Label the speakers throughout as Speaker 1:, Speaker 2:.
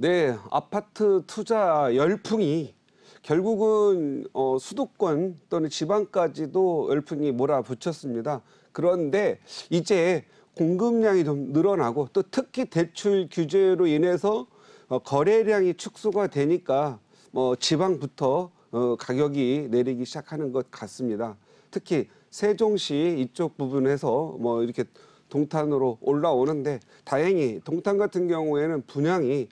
Speaker 1: 네, 아파트 투자 열풍이 결국은 수도권 또는 지방까지도 열풍이 몰아붙였습니다. 그런데 이제 공급량이 좀 늘어나고 또 특히 대출 규제로 인해서 거래량이 축소가 되니까 지방부터 가격이 내리기 시작하는 것 같습니다. 특히 세종시 이쪽 부분에서 이렇게 동탄으로 올라오는데 다행히 동탄 같은 경우에는 분양이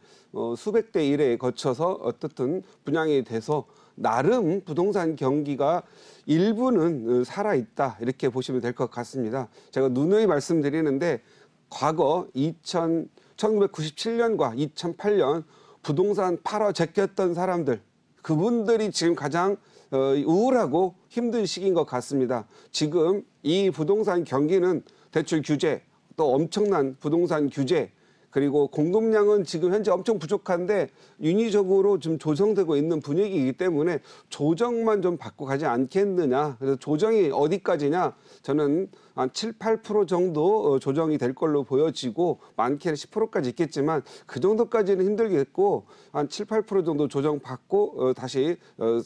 Speaker 1: 수백 대 1에 거쳐서 어떻든 분양이 돼서 나름 부동산 경기가 일부는 살아있다 이렇게 보시면 될 것 같습니다. 제가 누누이 말씀드리는데 과거 1997년과 2008년 부동산 팔아 제꼈던 사람들 그분들이 지금 가장 우울하고 힘든 시기인 것 같습니다. 지금 이 부동산 경기는 대출 규제, 또 엄청난 부동산 규제, 그리고 공급량은 지금 현재 엄청 부족한데 인위적으로 좀 조정되고 있는 분위기이기 때문에 조정만 좀 받고 가지 않겠느냐. 그래서 조정이 어디까지냐. 저는 한 7, 8% 정도 조정이 될 걸로 보여지고 많게는 10%까지 있겠지만 그 정도까지는 힘들겠고 한 7, 8% 정도 조정받고 다시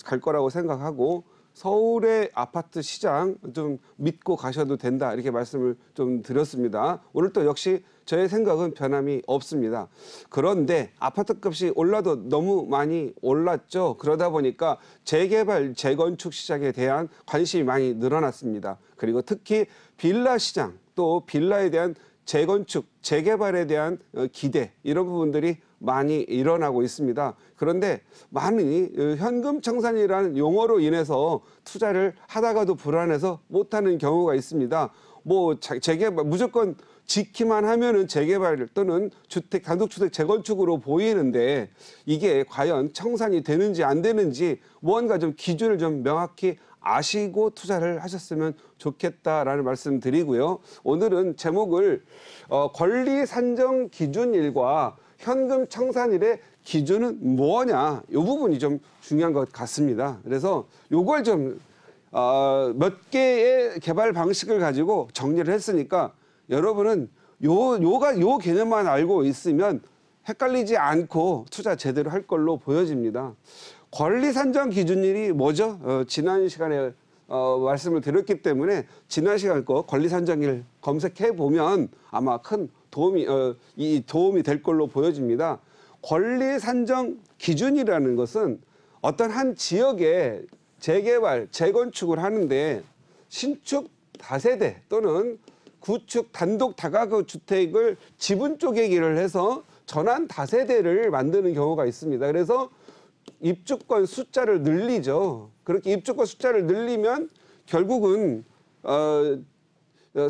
Speaker 1: 갈 거라고 생각하고 서울의 아파트 시장 좀 믿고 가셔도 된다 이렇게 말씀을 좀 드렸습니다. 오늘 또 역시 저의 생각은 변함이 없습니다. 그런데 아파트 값이 올라도 너무 많이 올랐죠. 그러다 보니까 재개발, 재건축 시장에 대한 관심이 많이 늘어났습니다. 그리고 특히 빌라 시장 또 빌라에 대한 재건축, 재개발에 대한 기대 이런 부분들이 많이 일어나고 있습니다. 그런데 많이 현금 청산이라는 용어로 인해서 투자를 하다가도 불안해서 못하는 경우가 있습니다. 재개발 무조건 짓기만 하면은 재개발 또는 주택, 단독주택 재건축으로 보이는데 이게 과연 청산이 되는지 안 되는지 무언가 좀 기준을 좀 명확히 아시고 투자를 하셨으면 좋겠다라는 말씀 드리고요. 오늘은 제목을 권리 산정 기준일과 현금 청산일의 기준은 뭐냐 이 부분이 좀 중요한 것 같습니다. 그래서 요걸 좀 몇 개의 개발 방식을 가지고 정리를 했으니까 여러분은 요 개념만 알고 있으면 헷갈리지 않고 투자 제대로 할 걸로 보여집니다. 권리 산정 기준일이 뭐죠? 지난 시간에 말씀을 드렸기 때문에 지난 시간 거 권리 산정일 검색해 보면 아마 큰 도움이 될 걸로 보여집니다. 권리 산정 기준이라는 것은 어떤 한 지역에 재개발, 재건축을 하는데 신축 다세대 또는 구축 단독 다가구 주택을 지분 쪼개기를 해서 전환 다세대를 만드는 경우가 있습니다. 그래서 입주권 숫자를 늘리죠. 그렇게 입주권 숫자를 늘리면 결국은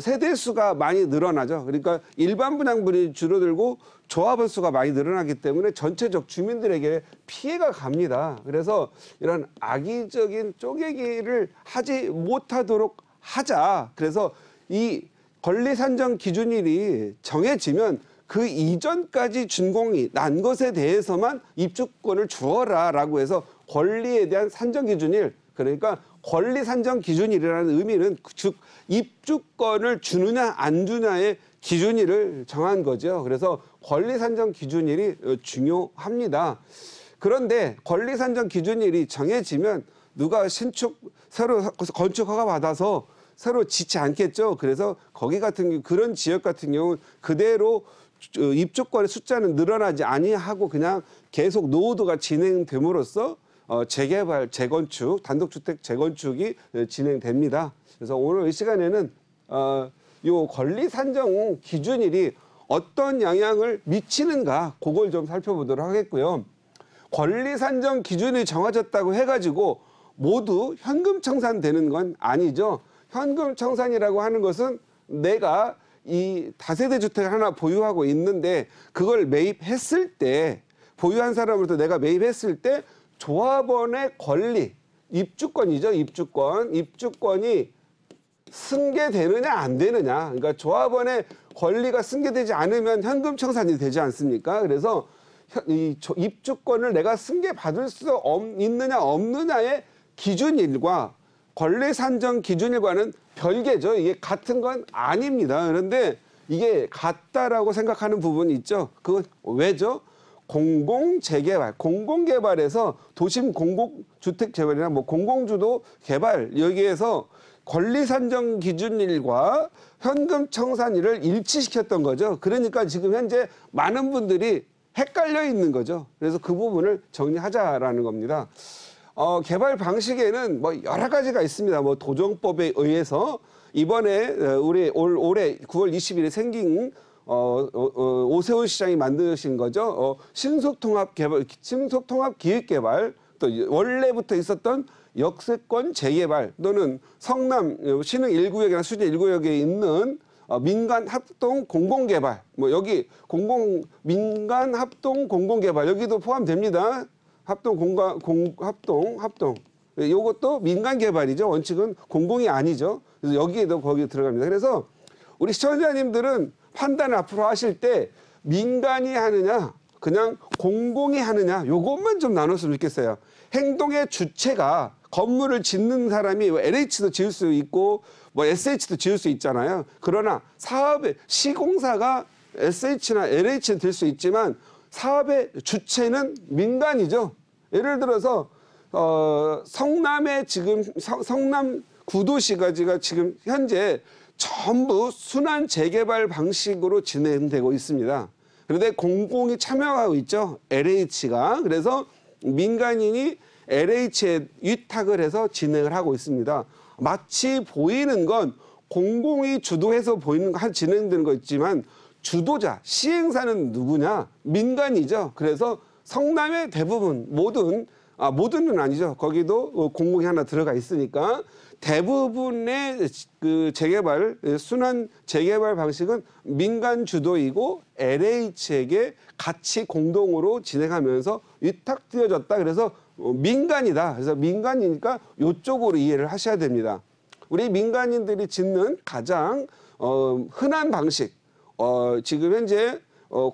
Speaker 1: 세대 수가 많이 늘어나죠. 그러니까 일반 분양분이 줄어들고 조합원 수가 많이 늘어나기 때문에 전체적 주민들에게 피해가 갑니다. 그래서 이런 악의적인 쪼개기를 하지 못하도록 하자. 그래서 이 권리 산정 기준일이 정해지면 그 이전까지 준공이 난 것에 대해서만 입주권을 주어라라고 해서 권리에 대한 산정 기준일, 그러니까 권리 산정 기준일이라는 의미는 즉 입주권을 주느냐 안 주냐의 기준일을 정한 거죠. 그래서 권리 산정 기준일이 중요합니다. 그런데 권리 산정 기준일이 정해지면 누가 새로 건축 허가 받아서 새로 짓지 않겠죠. 그래서 그런 지역 같은 경우는 그대로 입주권의 숫자는 늘어나지 아니하고 그냥 계속 노후도가 진행됨으로써 재개발, 재건축, 단독주택 재건축이 진행됩니다. 그래서 오늘 이 시간에는 요 권리 산정 기준일이 어떤 영향을 미치는가 그걸 좀 살펴보도록 하겠고요. 권리 산정 기준이 정해졌다고 해가지고 모두 현금 청산되는 건 아니죠. 현금 청산이라고 하는 것은 내가 이 다세대 주택을 하나 보유하고 있는데 그걸 매입했을 때 보유한 사람으로부터 내가 매입했을 때 조합원의 권리, 입주권이죠. 입주권이 승계되느냐 안 되느냐. 그러니까 조합원의 권리가 승계되지 않으면 현금 청산이 되지 않습니까? 그래서 이 입주권을 내가 승계받을 수 있느냐 없느냐의 기준일과 권리 산정 기준일과는 별개죠. 이게 같은 건 아닙니다. 그런데 이게 같다라고 생각하는 부분이 있죠. 그건 왜죠? 공공재개발, 공공개발에서 도심 공공주택 재발이나 뭐 공공주도 개발 여기에서 권리 산정 기준일과 현금 청산일을 일치시켰던 거죠. 그러니까 지금 현재 많은 분들이 헷갈려 있는 거죠. 그래서 그 부분을 정리하자라는 겁니다. 개발 방식에는 뭐 여러 가지가 있습니다. 뭐 도정법에 의해서 이번에 우리 올해 9월 20일에 생긴 오세훈 시장이 만드신 거죠. 신속통합기획개발, 또 원래부터 있었던 역세권 재개발 또는 성남 신흥 1구역이나 수제 1구역에 있는 민간 합동 공공개발, 뭐 여기 민간 합동 공공개발 여기도 포함됩니다. 합동. 요것도 민간 개발이죠. 원칙은 공공이 아니죠. 그래서 여기에도 거기 들어갑니다. 그래서 우리 시청자님들은 판단을 앞으로 하실 때 민간이 하느냐, 그냥 공공이 하느냐, 요것만 좀 나눴으면 좋겠어요. 행동의 주체가 건물을 짓는 사람이 LH도 지을 수 있고 뭐 SH도 지을 수 있잖아요. 그러나 사업의 시공사가 SH나 LH는 될 수 있지만 사업의 주체는 민간이죠. 예를 들어서 성남의 지금 성남 구도시가 지금 현재 전부 순환 재개발 방식으로 진행되고 있습니다. 그런데 공공이 참여하고 있죠. LH가. 그래서 민간인이 LH에 위탁을 해서 진행을 하고 있습니다. 마치 보이는 건 공공이 주도해서 진행되는 거 있지만 주도자, 시행사는 누구냐? 민간이죠. 그래서 성남의 대부분, 모든은 아니죠. 거기도 공공이 하나 들어가 있으니까 대부분의 그 재개발, 순환 재개발 방식은 민간 주도이고 LH에게 같이 공동으로 진행하면서 위탁되어졌다. 그래서 민간이다. 그래서 민간이니까 이쪽으로 이해를 하셔야 됩니다. 우리 민간인들이 짓는 가장 흔한 방식, 지금 현재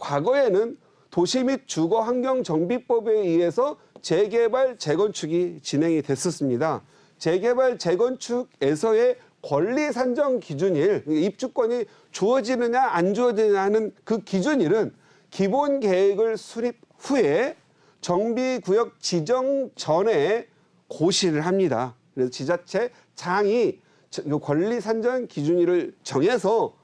Speaker 1: 과거에는 도시 및 주거 환경 정비법에 의해서 재개발, 재건축이 진행이 됐었습니다. 재개발, 재건축에서의 권리 산정 기준일, 입주권이 주어지느냐 안 주어지느냐 하는 그 기준일은 기본 계획을 수립 후에 정비구역 지정 전에 고시를 합니다. 그래서 지자체장이 권리 산정 기준일을 정해서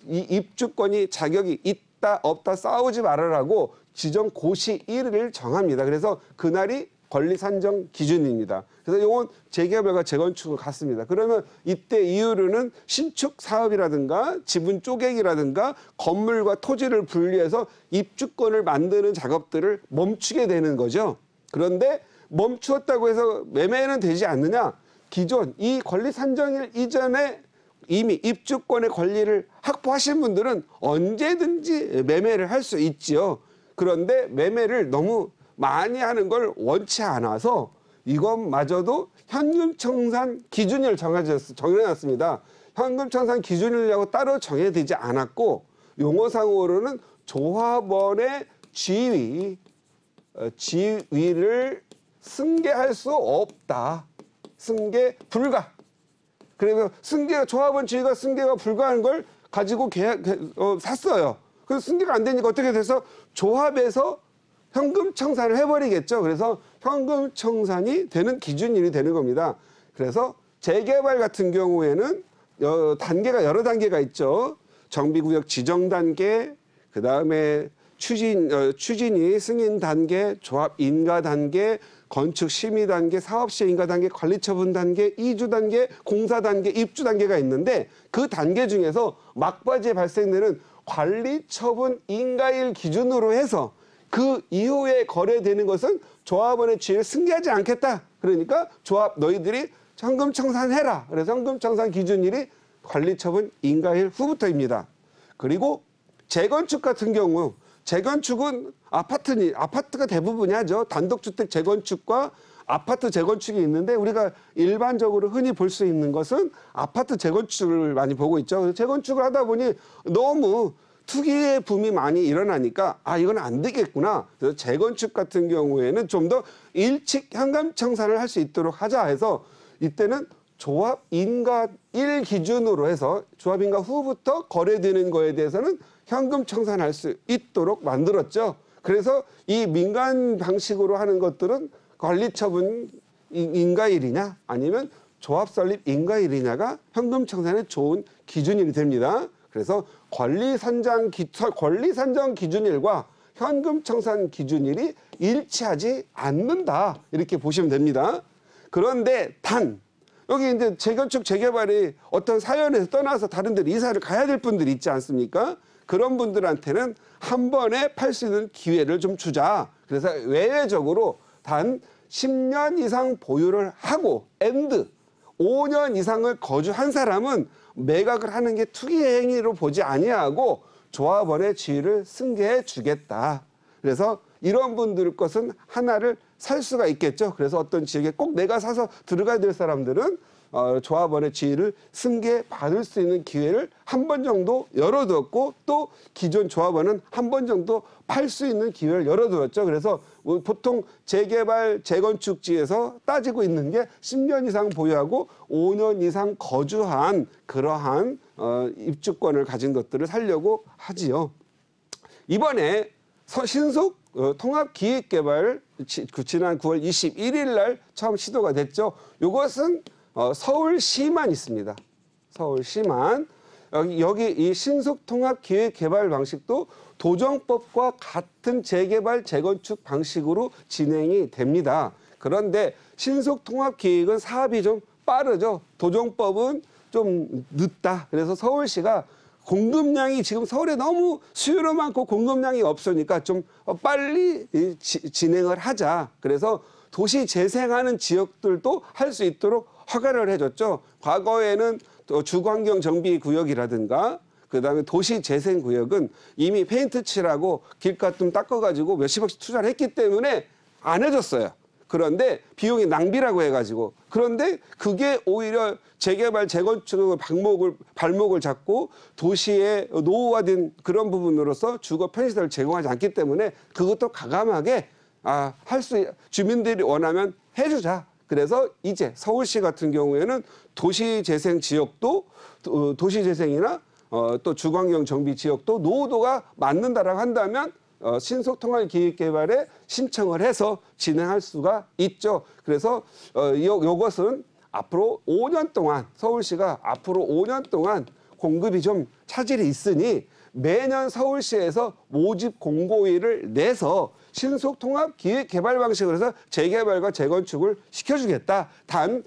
Speaker 1: 이 입주권이 자격이 있다 없다 싸우지 말아라고 지정 고시일을 정합니다. 그래서 그날이 권리 산정 기준입니다. 그래서 이건 재개발과 재건축을 같습니다. 그러면 이때 이후로는 신축 사업이라든가 지분 쪼개기라든가 건물과 토지를 분리해서 입주권을 만드는 작업들을 멈추게 되는 거죠. 그런데 멈추었다고 해서 매매는 되지 않느냐? 기존 이 권리 산정일 이전에 이미 입주권의 권리를 확보하신 분들은 언제든지 매매를 할 수 있지요. 그런데 매매를 너무 많이 하는 걸 원치 않아서 이것마저도 현금청산 기준을 정해놨습니다. 현금청산 기준이라고 따로 정해지지 않았고 용어상으로는 조합원의 지위를 승계할 수 없다. 승계 불가. 그래서 조합원 지위가 승계가 불가한 걸 가지고 샀어요. 그래서 승계가 안 되니까 어떻게 돼서 조합에서 현금 청산을 해버리겠죠. 그래서 현금 청산이 되는 기준일이 되는 겁니다. 그래서 재개발 같은 경우에는 여러 단계가 있죠. 정비구역 지정 단계, 그 다음에 추진위 승인 단계, 조합 인가 단계, 건축 심의 단계, 사업 시행 인가 단계, 관리 처분 단계, 이주 단계, 공사 단계, 입주 단계가 있는데 그 단계 중에서 막바지에 발생되는 관리 처분 인가일 기준으로 해서 그 이후에 거래되는 것은 조합원의 지위를 승계하지 않겠다. 그러니까 조합 너희들이 현금 청산해라. 그래서 현금 청산 기준일이 관리처분 인가일 후부터입니다. 그리고 재건축 같은 경우 재건축은 아파트가 대부분이 하죠. 단독주택 재건축과 아파트 재건축이 있는데 우리가 일반적으로 흔히 볼 수 있는 것은 아파트 재건축을 많이 보고 있죠. 재건축을 하다 보니 너무 투기의 붐이 많이 일어나니까 이건 안 되겠구나. 그래서 재건축 같은 경우에는 좀 더 일찍 현금 청산을 할 수 있도록 하자 해서 이때는 조합 인가 1 기준으로 해서 조합 인가 후부터 거래되는 거에 대해서는 현금 청산할 수 있도록 만들었죠. 그래서 이 민간 방식으로 하는 것들은 관리처분 인가일이냐 아니면 조합설립 인가일이냐가 현금 청산의 좋은 기준이 됩니다. 그래서 권리 산정 기준일과 현금 청산 기준일이 일치하지 않는다 이렇게 보시면 됩니다. 그런데 단 여기 이제 재건축 재개발이 어떤 사연에서 떠나서 다른 데로 이사를 가야 될 분들이 있지 않습니까? 그런 분들한테는 한 번에 팔 수 있는 기회를 좀 주자. 그래서 외외적으로 단 10년 이상 보유를 하고 5년 이상을 거주한 사람은 매각을 하는 게 투기 행위로 보지 아니하고 조합원의 지위를 승계해 주겠다. 그래서 이런 분들 것은 하나를 살 수가 있겠죠. 그래서 어떤 지역에 꼭 내가 사서 들어가야 될 사람들은 조합원의 지위를 승계받을 수 있는 기회를 한 번 정도 열어두었고 또 기존 조합원은 한 번 정도 팔 수 있는 기회를 열어두었죠. 그래서 보통 재개발, 재건축지에서 따지고 있는 게 10년 이상 보유하고 5년 이상 거주한 그러한 입주권을 가진 것들을 살려고 하지요. 이번에 신속 통합기획개발 지난 9월 21일 날 처음 시도가 됐죠. 이것은 서울시만 있습니다. 서울시만. 여기 이 신속통합기획개발 방식도 도정법과 같은 재개발, 재건축 방식으로 진행이 됩니다. 그런데 신속통합기획은 사업이 좀 빠르죠. 도정법은 좀 늦다. 그래서 서울시가 공급량이 지금 서울에 너무 수요는 많고 공급량이 없으니까 좀 빨리 진행을 하자. 그래서 도시 재생하는 지역들도 할 수 있도록 허가를 해줬죠. 과거에는 또 주거환경 정비 구역이라든가 그다음에 도시 재생 구역은 이미 페인트 칠하고 길가 좀 닦아가지고 몇십억씩 투자를 했기 때문에 안 해줬어요. 그런데 비용이 낭비라고 해가지고 그런데 그게 오히려 재개발 재건축 발목을 잡고 도시의 노후화된 그런 부분으로서 주거 편의시설을 제공하지 않기 때문에 그것도 과감하게 주민들이 원하면 해주자. 그래서 이제 서울시 같은 경우에는 도시재생 지역도 도시재생이나 또 주거환경 정비 지역도 노후도가 맞는다라고 한다면 신속통합기획개발에 신청을 해서 진행할 수가 있죠. 그래서 이것은 앞으로 5년 동안 서울시가 앞으로 5년 동안 공급이 좀 차질이 있으니 매년 서울시에서 모집 공고일을 내서 신속통합기획개발 방식으로 해서 재개발과 재건축을 시켜주겠다. 단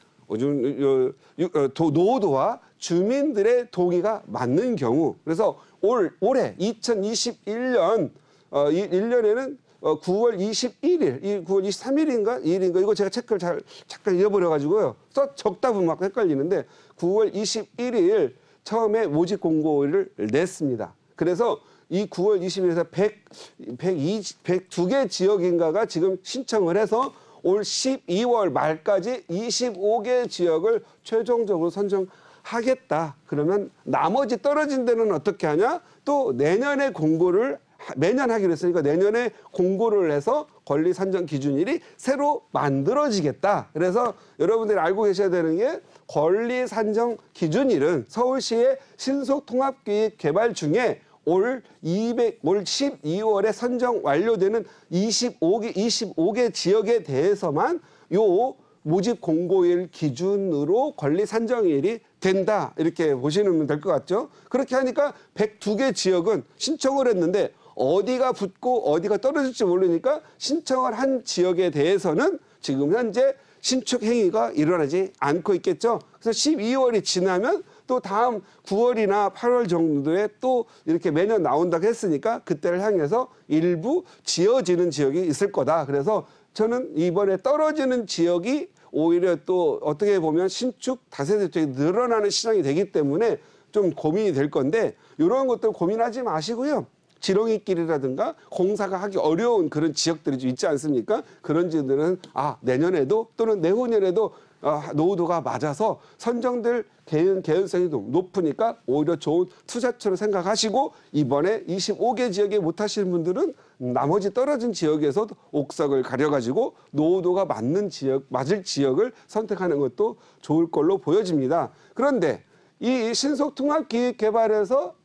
Speaker 1: 노후도와 주민들의 동의가 맞는 경우 그래서 올해 2021년 1년에는 9월 21일, 9월 23일인가 2일인가 이거 제가 체크를 잠깐 잃어버려가지고요. 적다 보면 막 헷갈리는데 9월 21일 처음에 모집 공고를 냈습니다. 그래서 이 9월 20일에서 102개 지역인가가 지금 신청을 해서 올 12월 말까지 25개 지역을 최종적으로 선정하겠다. 그러면 나머지 떨어진 데는 어떻게 하냐? 또 내년에 공고를 매년 하기로 했으니까 내년에 공고를 해서 권리 산정 기준일이 새로 만들어지겠다. 그래서 여러분들이 알고 계셔야 되는 게 권리 산정 기준일은 서울시의 신속통합기획 개발 중에 올 12월에 선정 완료되는 25개 지역에 대해서만 요 모집 공고일 기준으로 권리 산정일이 된다. 이렇게 보시면 될 것 같죠. 그렇게 하니까 102개 지역은 신청을 했는데 어디가 붙고 어디가 떨어질지 모르니까 신청을 한 지역에 대해서는 지금 현재 신축 행위가 일어나지 않고 있겠죠. 그래서 12월이 지나면 또 다음 9월이나 8월 정도에 또 이렇게 매년 나온다고 했으니까 그때를 향해서 일부 지어지는 지역이 있을 거다. 그래서 저는 이번에 떨어지는 지역이 오히려 또 어떻게 보면 신축 다세대 주택이 늘어나는 시장이 되기 때문에 좀 고민이 될 건데 이런 것들 고민하지 마시고요. 지렁이길이라든가 공사가 하기 어려운 그런 지역들이 좀 있지 않습니까? 그런 지역들은 내년에도 또는 내후년에도 노후도가 맞아서 선정될 개연성이 높으니까 오히려 좋은 투자처로 생각하시고 이번에 25개 지역에 못 하시는 분들은 나머지 떨어진 지역에서도 옥석을 가려가지고 노후도가 맞을 지역을 선택하는 것도 좋을 걸로 보여집니다. 그런데 이 신속통합기획개발에서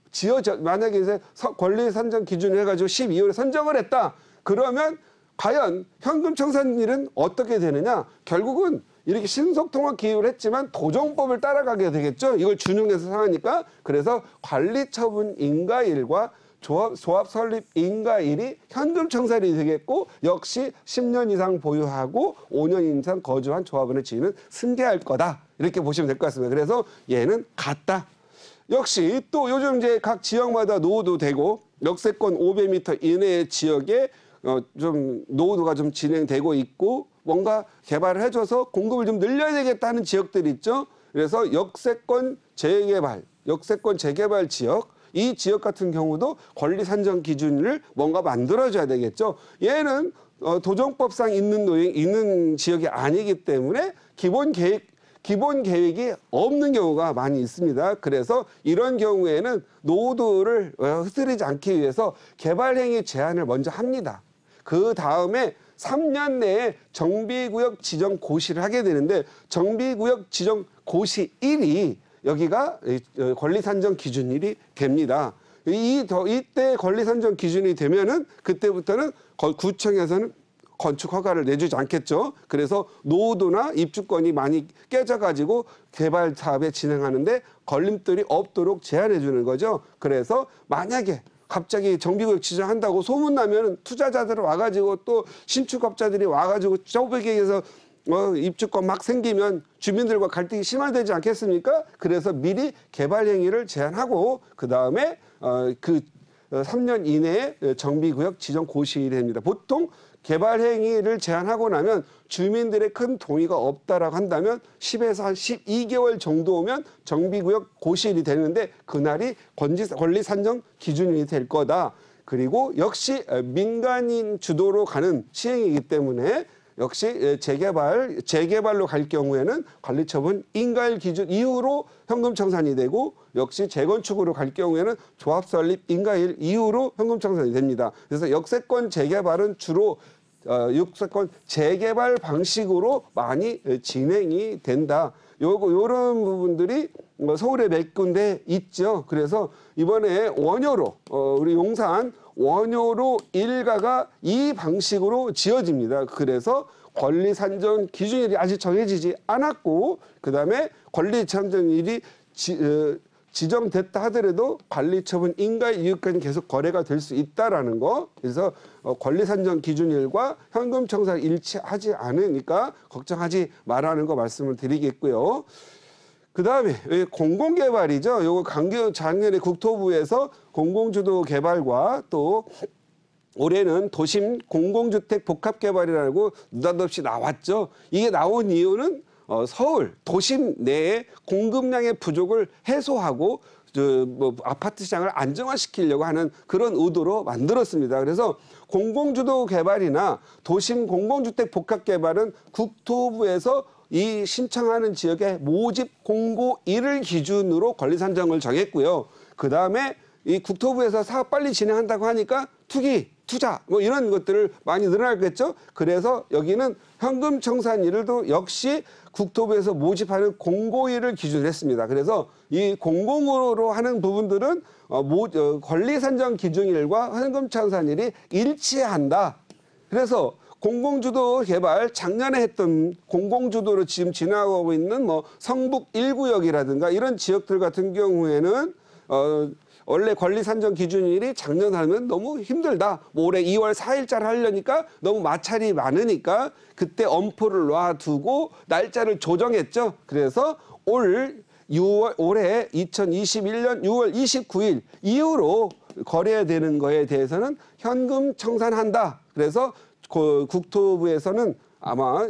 Speaker 1: 만약에 이제 권리 산정 기준을 해가지고 12월에 선정을 했다. 그러면 과연 현금청산일은 어떻게 되느냐? 결국은 이렇게 신속통합 기획을 했지만 도정법을 따라가게 되겠죠. 이걸 준용해서 상하니까. 그래서 관리처분 인가일과 조합 설립 인가일이 현금청산이 되겠고, 역시 10년 이상 보유하고 5년 이상 거주한 조합원의 지위는 승계할 거다. 이렇게 보시면 될 것 같습니다. 그래서 얘는 같다. 역시 또 요즘 이제 각 지역마다 노후도 되고, 역세권 500m 이내의 지역에 좀 노후도가 좀 진행되고 있고, 뭔가 개발을 해줘서 공급을 좀 늘려야 되겠다는 지역들이 있죠. 그래서 역세권 재개발 지역, 이 지역 같은 경우도 권리 산정 기준을 뭔가 만들어줘야 되겠죠. 얘는 도정법상 있는 지역이 아니기 때문에 기본 계획이 없는 경우가 많이 있습니다. 그래서 이런 경우에는 노후도를 흐트리지 않기 위해서 개발행위 제한을 먼저 합니다. 그 다음에 3년 내에 정비구역 지정 고시를 하게 되는데, 정비구역 지정 고시 1이 여기가 권리산정 기준일이 됩니다. 이때 권리산정 기준이 되면은 그때부터는 구청에서는 건축 허가를 내주지 않겠죠. 그래서 노후도나 입주권이 많이 깨져가지고 개발 사업에 진행하는데 걸림돌이 없도록 제한해 주는 거죠. 그래서 만약에 갑자기 정비구역 지정한다고 소문나면 투자자들 와가지고 또 신축업자들이 와가지고 저기에서 입주권 막 생기면 주민들과 갈등이 심화되지 않겠습니까? 그래서 미리 개발 행위를 제한하고 그 다음에 3년 이내에 정비구역 지정 고시일이 됩니다. 보통 개발 행위를 제한하고 나면 주민들의 큰 동의가 없다라고 한다면 10에서 한 12개월 정도면 정비구역 고시일이 되는데, 그날이 권리 산정 기준이 될 거다. 그리고 역시 민간인 주도로 가는 시행이기 때문에 역시 재개발로 갈 경우에는 관리처분 인가일 기준 이후로 현금청산이 되고, 역시 재건축으로 갈 경우에는 조합설립 인가일 이후로 현금청산이 됩니다. 그래서 역세권 재개발은 주로 역세권 재개발 방식으로 많이 진행이 된다. 요런 부분들이 서울에 몇 군데 있죠. 그래서 이번에 원효로 우리 용산 원효로 일가가 이 방식으로 지어집니다. 그래서 권리 산정 기준일이 아직 정해지지 않았고, 그다음에 권리 산정일이 지정됐다 하더라도 관리처분 인가일 이후까지 계속 거래가 될 수 있다라는 거. 그래서 권리 산정 기준일과 현금청산 일치하지 않으니까 걱정하지 말라는 거 말씀을 드리겠고요. 그 다음에 공공개발이죠. 요거 작년에 국토부에서 공공주도 개발과 또 올해는 도심 공공주택 복합개발이라고 느닷없이 나왔죠. 이게 나온 이유는 서울 도심 내에 공급량의 부족을 해소하고 아파트 시장을 안정화시키려고 하는 그런 의도로 만들었습니다. 그래서 공공주도 개발이나 도심 공공주택 복합개발은 국토부에서 이 신청하는 지역의 모집 공고일을 기준으로 권리 산정을 정했고요. 그 다음에 이 국토부에서 사업 빨리 진행한다고 하니까 투자 뭐 이런 것들을 많이 늘어나겠죠. 그래서 여기는 현금청산일도 역시 국토부에서 모집하는 공고일을 기준으로 했습니다. 그래서 이 공공으로 하는 부분들은 권리산정 기준일과 현금청산일이 일치한다. 그래서 공공주도 개발 작년에 했던 공공주도로 지금 진행하고 있는 뭐 성북 1구역이라든가 이런 지역들 같은 경우에는 원래 권리 산정 기준일이 작년 하면 너무 힘들다. 뭐 올해 2월 4일자를 하려니까 너무 마찰이 많으니까 그때 엄포를 놔두고 날짜를 조정했죠. 그래서 올해 2021년 6월 29일 이후로 거래되는 거에 대해서는 현금 청산한다. 그래서 국토부에서는 아마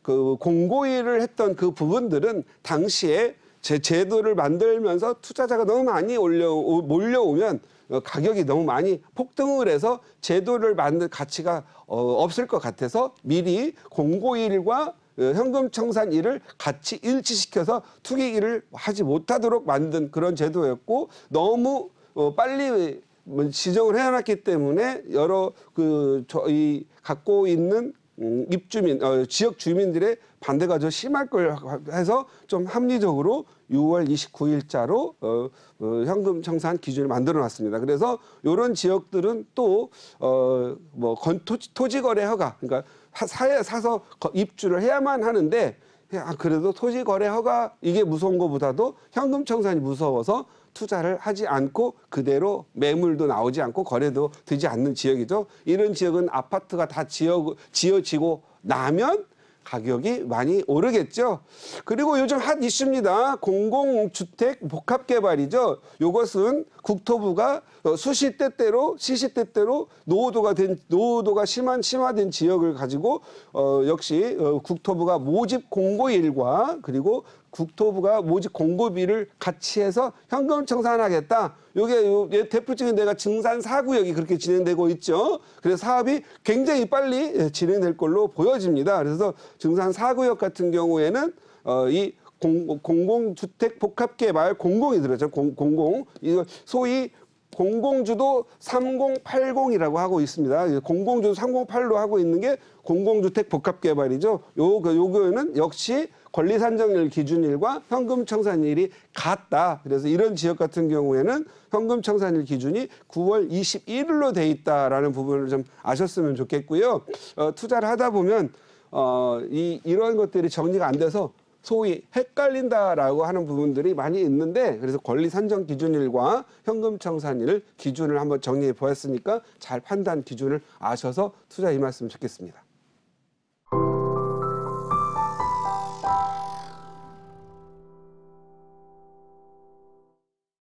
Speaker 1: 그 공고일을 했던 그 부분들은 당시에 제도를 만들면서 투자자가 너무 많이 몰려오면 가격이 너무 많이 폭등을 해서 제도를 만들 가치가 없을 것 같아서 미리 공고일과 현금청산일을 같이 일치시켜서 투기일을 하지 못하도록 만든 그런 제도였고, 너무 빨리 지정을 해놨기 때문에 여러 갖고 있는 입주민, 지역 주민들의 반대가 좀 심할 걸 해서 좀 합리적으로 6월 29일자로 현금 청산 기준을 만들어 놨습니다. 그래서 이런 지역들은 또 토지 거래 허가, 그러니까 사서 입주를 해야만 하는데, 그래도 토지 거래 허가 이게 무서운 것보다도 현금 청산이 무서워서 투자를 하지 않고 그대로 매물도 나오지 않고 거래도 되지 않는 지역이죠. 이런 지역은 아파트가 다 지어지고 나면 가격이 많이 오르겠죠. 그리고 요즘 핫 이슈입니다. 공공주택 복합개발이죠. 이것은 국토부가 시시때때로 노후도가 심화된 지역을 가지고 역시 국토부가 모집 공고일과 그리고 국토부가 모집 공고비를 같이 해서 현금 청산하겠다. 요게 대표적인 데가 증산 4구역이 그렇게 진행되고 있죠. 그래서 사업이 굉장히 빨리 진행될 걸로 보여집니다. 그래서 증산 4구역 같은 경우에는 이 공공주택 복합개발 공공이 들어죠. 이거 소위 공공주도 3080이라고 하고 있습니다. 공공주도 308로 하고 있는 게 공공주택 복합개발이죠. 요거는 역시 권리산정일 기준일과 현금 청산일이 같다. 그래서 이런 지역 같은 경우에는 현금 청산일 기준이 9월 21일로 돼 있다라는 부분을 좀 아셨으면 좋겠고요. 투자를 하다 보면 이런 것들이 정리가 안 돼서 소위 헷갈린다라고 하는 부분들이 많이 있는데, 그래서 권리 산정 기준일과 현금 청산일 기준을 한번 정리해 보았으니까 잘 판단 기준을 아셔서 투자 임하셨으면 좋겠습니다.